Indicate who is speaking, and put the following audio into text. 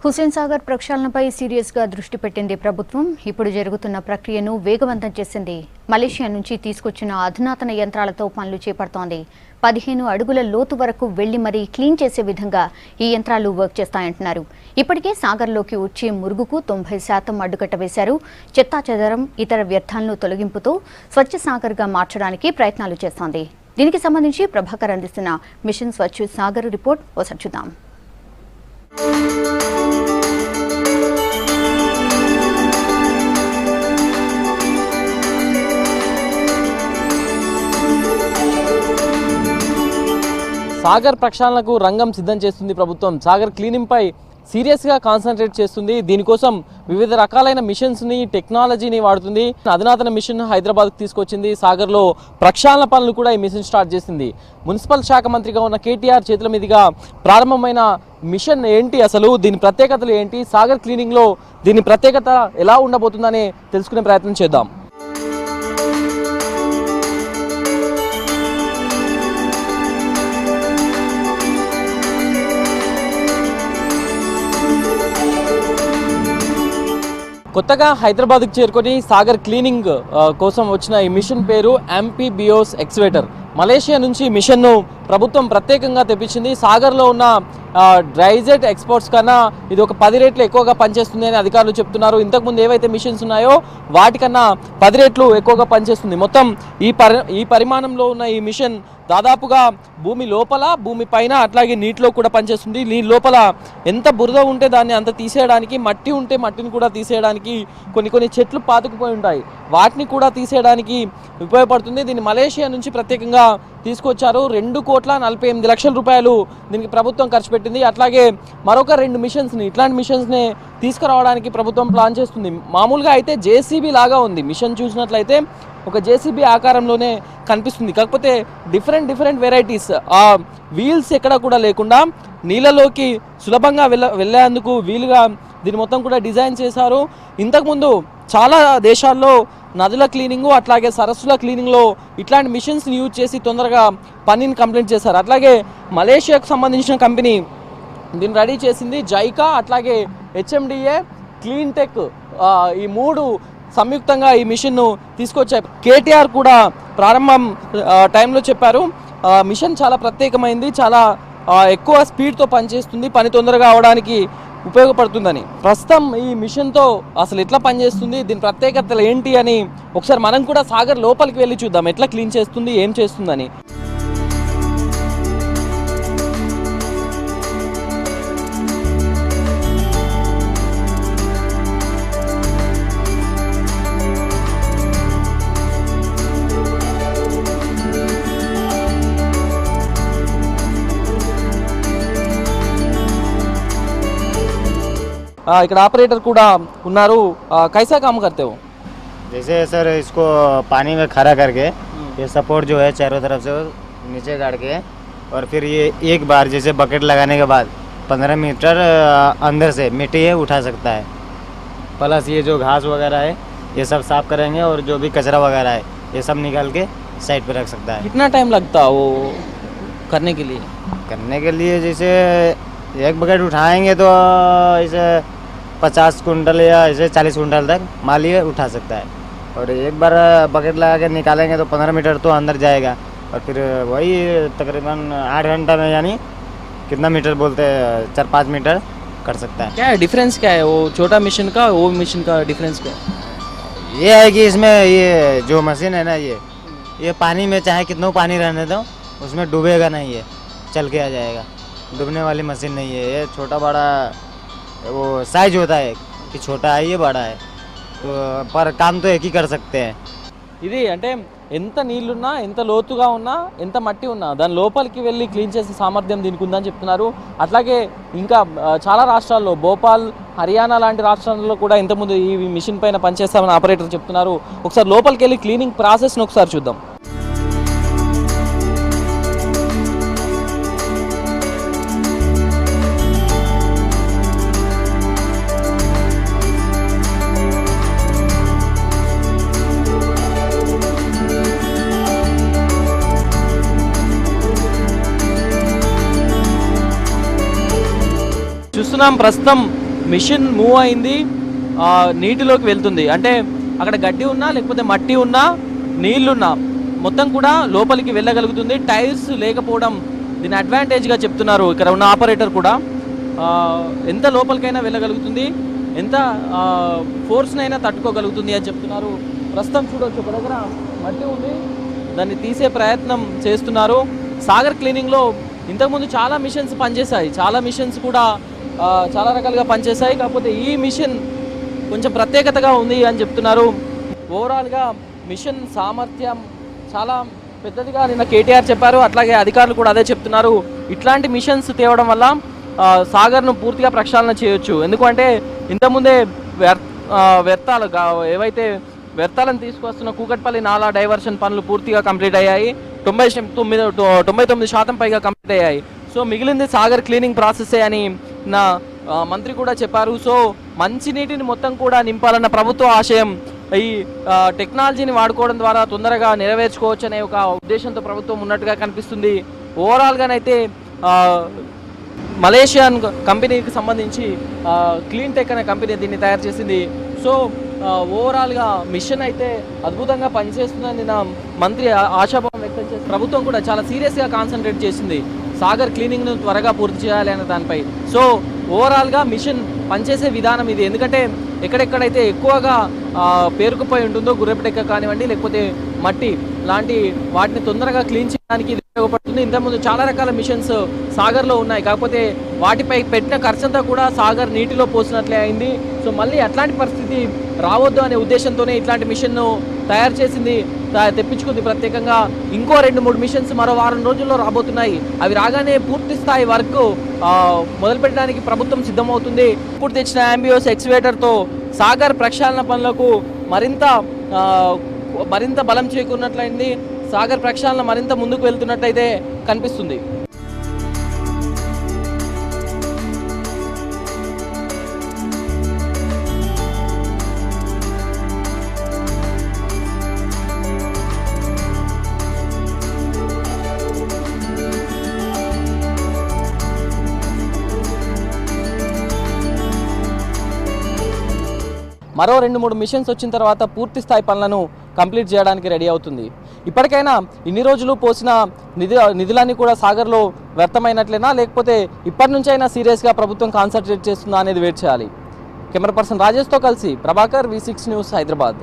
Speaker 1: హుస్సేన్ సాగర్ ప్రక్షాళనపై సీరియస్గా దృష్టి పెట్టింది ప్రభుత్వం. ఇప్పుడు జరుగుతున్న ప్రక్రియను వేగవంతం చేసింది. మలేషియా నుంచి తీసుకొచ్చిన అధునాతన యంత్రాలతో పనులు చేపడుతోంది. 15 అడుగుల లోతు వరకు వెళ్లి మరీ క్లీన్ చేసే విధంగా ఈ యంత్రాలు వర్క్ చేస్తాయంటున్నారు. ఇప్పటికే సాగర్లోకి వచ్చే మురుగుకు 90% అడ్డుకట్ట వేశారు. చెత్తాచెదరం, ఇతర వ్యర్థాలను తొలగింపుతో స్వచ్ఛ సాగర్గా మార్చడానికి ప్రయత్నాలు చేస్తోంది. దీనికి సంబంధించి ప్రభాకర్ అందిస్తున్న మిషన్ స్వచ్ఛ సాగర్ రిపోర్ట్ ఒకసారి చూద్దాం.
Speaker 2: సాగర్ ప్రక్షాళనకు రంగం సిద్ధం చేస్తుంది ప్రభుత్వం. సాగర్ క్లీనింగ్ పై సీరియస్గా కాన్సన్ట్రేట్ చేస్తుంది. దీనికోసం వివిధ రకాలైన మిషన్స్ని, టెక్నాలజీని వాడుతుంది. అధునాతన మిషన్ హైదరాబాద్కు తీసుకొచ్చింది. సాగర్లో ప్రక్షాళన పనులు కూడా ఈ మిషన్ స్టార్ట్ చేసింది. మున్సిపల్ శాఖ మంత్రిగా ఉన్న కేటీఆర్ చేతుల మీదుగా ప్రారంభమైన మిషన్ ఏంటి, అసలు దీని ప్రత్యేకతలు ఏంటి, సాగర్ క్లీనింగ్లో దీని ప్రత్యేకత ఎలా ఉండబోతుందని తెలుసుకునే ప్రయత్నం చేద్దాం. కొత్తగా హైదరాబాద్కు చేరుకొని సాగర్ క్లీనింగ్ కోసం వచ్చిన ఈ మిషన్ పేరు యాంఫీబియోస్ ఎక్స్వేటర్. మలేషియా నుంచి మిషన్ను ప్రభుత్వం ప్రత్యేకంగా తెప్పించింది. సాగర్లో ఉన్న డ్రైజెట్ ఎక్స్పోర్ట్స్ కన్నా ఇది ఒక 10 రెట్లు ఎక్కువగా పనిచేస్తుంది అని అధికారులు చెప్తున్నారు. ఇంతకుముందు ఏవైతే మిషన్స్ ఉన్నాయో వాటికన్నా 10 రెట్లు ఎక్కువగా పనిచేస్తుంది. మొత్తం ఈ పరిమాణంలో ఉన్న ఈ మిషన్ దాదాపుగా భూమి లోపల, భూమి పైన, అట్లాగే నీటిలో కూడా పనిచేస్తుంది. నీటి లోపల ఎంత బురద ఉంటే దాన్ని అంత తీసేయడానికి, మట్టి ఉంటే మట్టిని కూడా తీసేయడానికి, కొన్ని చెట్లు పాతుకుపోయి ఉంటాయి వాటిని కూడా తీసేయడానికి ఉపయోగపడుతుంది. దీన్ని మలేషియా నుంచి ప్రత్యేకంగా తీసుకొచ్చారు. 2,48 లక్షల రూపాయలు దీనికి ప్రభుత్వం ఖర్చు పెట్టింది. అట్లాగే మరొక 2 మిషన్స్ని, ఇట్లాంటి మిషన్స్ని తీసుకురావడానికి ప్రభుత్వం ప్లాన్ చేస్తుంది. మామూలుగా అయితే జేసీబీ లాగా ఉంది. మిషన్ చూసినట్లయితే ఒక జేసీబీ ఆకారంలోనే కనిపిస్తుంది. కాకపోతే డిఫరెంట్ వెరైటీస్, ఆ వీల్స్ ఎక్కడ కూడా లేకుండా నీళ్ళలోకి సులభంగా వెళ్ళేందుకు వీలుగా దీన్ని మొత్తం కూడా డిజైన్ చేశారు. ఇంతకుముందు చాలా దేశాల్లో నదుల క్లీనింగు, అట్లాగే సరస్సుల క్లీనింగ్లో ఇట్లాంటి మిషన్స్ని యూజ్ చేసి తొందరగా పనిని కంప్లీట్ చేశారు. అట్లాగే మలేషియాకు సంబంధించిన కంపెనీ దీన్ని రెడీ చేసింది. జైకా, అట్లాగే హెచ్ఎండిఏ, క్లీన్ టెక్, ఈ 3 సంయుక్తంగా ఈ మిషన్ను తీసుకొచ్చాయి. కేటీఆర్ కూడా ప్రారంభం టైంలో చెప్పారు, మిషన్ చాలా ప్రత్యేకమైంది, చాలా ఎక్కువ స్పీడ్తో పనిచేస్తుంది, పని తొందరగా అవడానికి ఉపయోగపడుతుందని. ప్రస్తుతం ఈ మిషన్తో అసలు ఎట్లా పనిచేస్తుంది, దీని ప్రత్యేకతలు ఏంటి అని ఒకసారి మనం కూడా సాగర్ లోపలికి వెళ్ళి చూద్దాం. ఎట్లా క్లీన్ చేస్తుంది, ఏం చేస్తుందని. ఇక్కడ ఆపరేటర్ కూడా ఉన్నారు. कैसा काम करते हो?
Speaker 3: जैसे सर इसको पानी में खड़ा करके ये सपोर्ट जो है चारों तरफ से नीचे गाड़ के, और फिर ये एक बार जैसे बकेट लगाने के बाद 15 मीटर अंदर से मिट्टी है उठा सकता है. प्लस ये जो घास वगैरह है ये सब साफ करेंगे, और जो भी कचरा वगैरह है ये सब निकाल के साइड पे रख सकता है.
Speaker 2: कितना टाइम लगता है वो करने के लिए?
Speaker 3: जैसे एक बकेट उठाएंगे तो इसे 50 कुंटल या इसे 40 कुंटल तक माल ये उठा सकता है. और एक बार बकेट लगा के निकालेंगे तो 15 मीटर तो अंदर जाएगा, और फिर वही तकरीबन 8 घंटा में, यानी कितना मीटर बोलते हैं, 4-5 मीटर कर सकता है.
Speaker 2: क्या है डिफरेंस, क्या है वो छोटा मिशन का, वो मिशन का डिफरेंस क्या है?
Speaker 3: ये है कि इसमें ये जो मशीन है ना, ये पानी में चाहे कितना पानी रहने दो उसमें डूबेगा नहीं, ये चल के आ जाएगा. डूबने वाली मशीन नहीं है. ये छोटा बड़ा वो साइज होता है कि छोटा है, ये बड़ा है, तो पर काम तो एक ही कर सकते हैं.
Speaker 2: ఇది అంటే ఎంత నీళ్లున్నా, ఎంత లోతుగా ఉన్నా, ఎంత మట్టి ఉన్నా దాని లోపలికి వెళ్ళి క్లీన్ చేసే సామర్థ్యం దీనికి ఉందని చెప్తున్నారు. అట్లాగే ఇంకా చాలా రాష్ట్రాల్లో, భోపాల్, హర్యానా లాంటి రాష్ట్రాల్లో కూడా ఇంతకుముందు ఈ మిషన్ పైన పనిచేస్తామని ఆపరేటర్ చెప్తున్నారు. ఒకసారి లోపలికి వెళ్ళి క్లీనింగ్ ప్రాసెస్ని ఒకసారి చూద్దాం. చూస్తున్నాం ప్రస్తుతం మిషన్ మూవ్ అయింది, నీటిలోకి వెళ్తుంది. అంటే అక్కడ గడ్డి ఉన్నా లేకపోతే మట్టి ఉన్నా నీళ్లున్నా మొత్తం కూడా లోపలికి వెళ్ళగలుగుతుంది. టైర్స్ లేకపోవడం దీని అడ్వాంటేజ్గా చెప్తున్నారు ఇక్కడ ఉన్న ఆపరేటర్ కూడా. ఎంత లోపలికైనా వెళ్ళగలుగుతుంది, ఎంత ఫోర్స్నైనా తట్టుకోగలుగుతుంది అని చెప్తున్నారు. ప్రస్తుతం చూడవచ్చు ఒక దగ్గర మట్టి ఉంది, దాన్ని తీసే ప్రయత్నం చేస్తున్నారు. సాగర్ క్లీనింగ్లో ఇంతకుముందు చాలా మిషన్స్ పనిచేశాయి, చాలా మిషన్స్ కూడా చాలా రకాలుగా పనిచేశాయి. కాకపోతే ఈ మిషన్ కొంచెం ప్రత్యేకతగా ఉంది అని చెప్తున్నారు. ఓవరాల్గా మిషన్ సామర్థ్యం చాలా పెద్దదిగా నిన్న కేటీఆర్ చెప్పారు, అట్లాగే అధికారులు కూడా అదే చెప్తున్నారు. ఇట్లాంటి మిషన్స్ తేవడం వల్ల సాగర్ను పూర్తిగా ప్రక్షాళన చేయొచ్చు. ఎందుకంటే ఇంతకుముందే వ్యర్థాలు ఏవైతే వ్యర్థాలను తీసుకొస్తున్న కూకట్పల్లి నాలా డైవర్షన్ పనులు పూర్తిగా కంప్లీట్ అయ్యాయి. 99% పైగా కంప్లీట్ అయ్యాయి. సో మిగిలింది సాగర్ క్లీనింగ్ ప్రాసెసే అని నా మంత్రి కూడా చెప్పారు. సో మంచినీటిని మొత్తం కూడా నింపాలన్న ప్రభుత్వ ఆశయం ఈ టెక్నాలజీని వాడుకోవడం ద్వారా తొందరగా నెరవేర్చుకోవచ్చు అనే ఒక ఉద్దేశంతో ప్రభుత్వం ఉన్నట్టుగా కనిపిస్తుంది. ఓవరాల్గానైతే మలేషియన్ కంపెనీకి సంబంధించి క్లీన్ టెక్ అనే కంపెనీ దీన్ని తయారు చేసింది. సో ఓవరాల్గా మిషన్ అయితే అద్భుతంగా పనిచేస్తుందని నా మంత్రి ఆశాభావం వ్యక్తం చేసి ప్రభుత్వం కూడా చాలా సీరియస్గా కాన్సన్ట్రేట్ చేసింది సాగర్ క్లీనింగ్ను త్వరగా పూర్తి చేయాలి అనే దానిపై. సో ఓవరాల్గా మిషన్ పనిచేసే విధానం ఇది. ఎందుకంటే ఎక్కడెక్కడైతే ఎక్కువగా పేరుకుపోయి ఉంటుందో గుర్రెపటెక్క కానివ్వండి లేకపోతే మట్టి లాంటి వాటిని తొందరగా క్లీన్ చేయడానికి ఇది ఉపయోగపడుతుంది. ఇంతకుముందు చాలా రకాల మిషన్స్ సాగర్లో ఉన్నాయి, కాకపోతే వాటిపై పెట్టిన ఖర్చంతా కూడా సాగర్ నీటిలో పోసినట్లే అయింది. సో మళ్ళీ అట్లాంటి పరిస్థితి రావద్దు అనే ఉద్దేశంతోనే ఇట్లాంటి మిషన్ను తయారు చేసింది, తెప్పించుకుంది ప్రత్యేకంగా. ఇంకో 2-3 మిషన్స్ మరో వారం రోజుల్లో రాబోతున్నాయి. అవి రాగానే పూర్తి స్థాయి వర్క్ మొదలుపెట్టడానికి ప్రభుత్వం సిద్ధమవుతుంది. ఇప్పుడు తెచ్చిన యాంబియోస్ ఎక్స్వేటర్తో సాగర్ ప్రక్షాళన పనులకు మరింత బలం చేకూరినట్లయింది. సాగర్ ప్రక్షాళన మరింత ముందుకు వెళ్తున్నట్టయితే కనిపిస్తుంది. మరో 2-3 మిషన్స్ వచ్చిన తర్వాత పూర్తి స్థాయి పనులను కంప్లీట్ చేయడానికి రెడీ అవుతుంది. ఇప్పటికైనా ఇన్ని రోజులు పోసిన నిధులన్నీ కూడా సాగర్లో వ్యర్థమైనట్లేనా, లేకపోతే ఇప్పటి నుంచైనా సీరియస్గా ప్రభుత్వం కాన్సన్ట్రేట్ చేస్తుందా అనేది వెయిట్ చేయాలి. కెమెరా పర్సన్ రాజేష్తో కలిసి ప్రభాకర్, V6 న్యూస్, హైదరాబాద్.